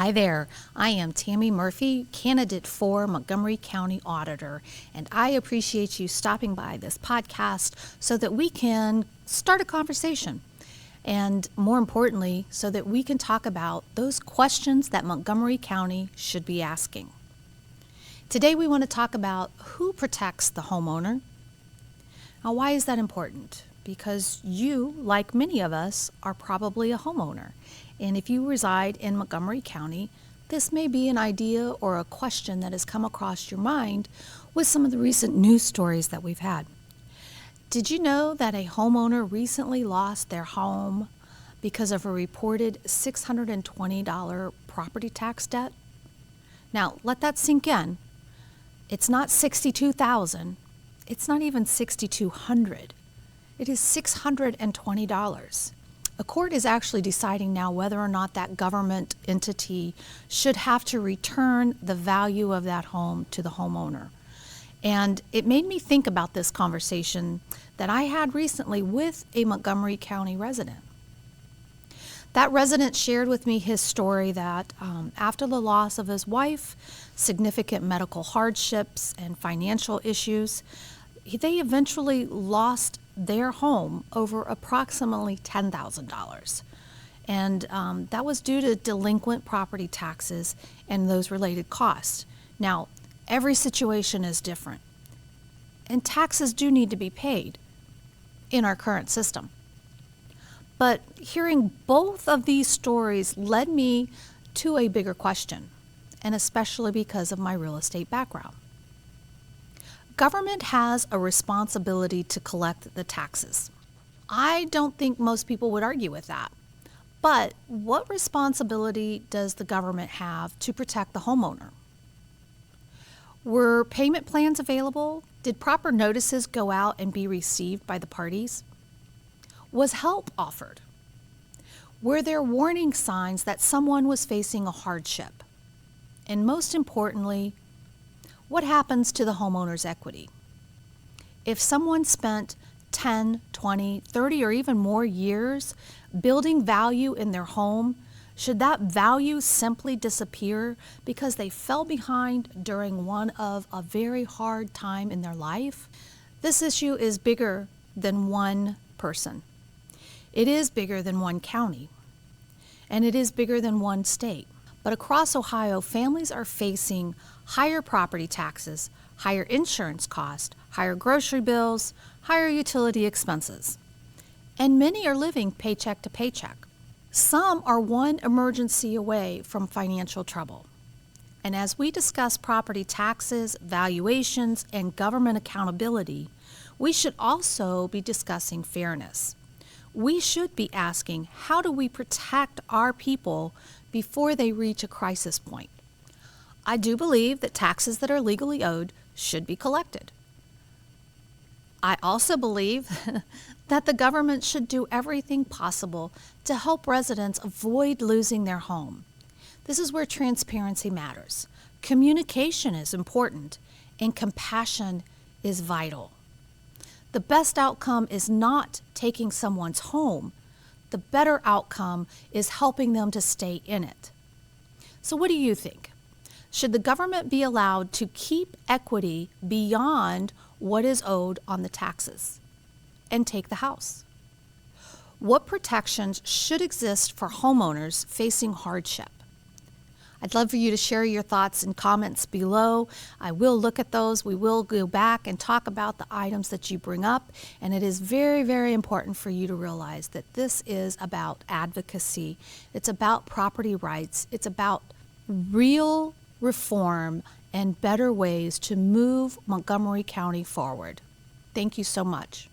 Hi there, I am Tammy Murphy, candidate for Montgomery County Auditor, and I appreciate you stopping by this podcast so that we can start a conversation, and more importantly, so that we can talk about those questions that Montgomery County should be asking. Today we want to talk about who protects the homeowner. Now, why is that important? Because you, like many of us, are probably a homeowner. And if you reside in Montgomery County, this may be an idea or a question that has come across your mind with some of the recent news stories that we've had. Did you know that a homeowner recently lost their home because of a reported $620 property tax debt? Now, let that sink in. It's not $62,000. It's not even $6,200. It is $620. A court is actually deciding now whether or not that government entity should have to return the value of that home to the homeowner. And it made me think about this conversation that I had recently with a Montgomery County resident. That resident shared with me his story that after the loss of his wife, significant medical hardships, and financial issues, they eventually lost their home over approximately $10,000. And that was due to delinquent property taxes and those related costs. Now, every situation is different, and taxes do need to be paid in our current system. But hearing both of these stories led me to a bigger question, and especially because of my real estate background. Government has a responsibility to collect the taxes. I don't think most people would argue with that. But what responsibility does the government have to protect the homeowner? Were payment plans available? Did proper notices go out and be received by the parties? Was help offered? Were there warning signs that someone was facing a hardship? And most importantly, what happens to the homeowner's equity? If someone spent 10, 20, 30, or even more years building value in their home, should that value simply disappear because they fell behind during one of a very hard time in their life? This issue is bigger than one person. It is bigger than one county, and it is bigger than one state. But across Ohio, families are facing higher property taxes, higher insurance costs, higher grocery bills, higher utility expenses. And many are living paycheck to paycheck. Some are one emergency away from financial trouble. And as we discuss property taxes, valuations, and government accountability, we should also be discussing fairness. We should be asking, how do we protect our people before they reach a crisis point? I do believe that taxes that are legally owed should be collected. I also believe that the government should do everything possible to help residents avoid losing their home. This is where transparency matters. Communication is important, and compassion is vital. The best outcome is not taking someone's home. The better outcome is helping them to stay in it. So what do you think? Should the government be allowed to keep equity beyond what is owed on the taxes and take the house? What protections should exist for homeowners facing hardship? I'd love for you to share your thoughts and comments below. I will look at those. We will go back and talk about the items that you bring up. And it is very, very important for you to realize that this is about advocacy. It's about property rights. It's about real reform and better ways to move Montgomery County forward. Thank you so much.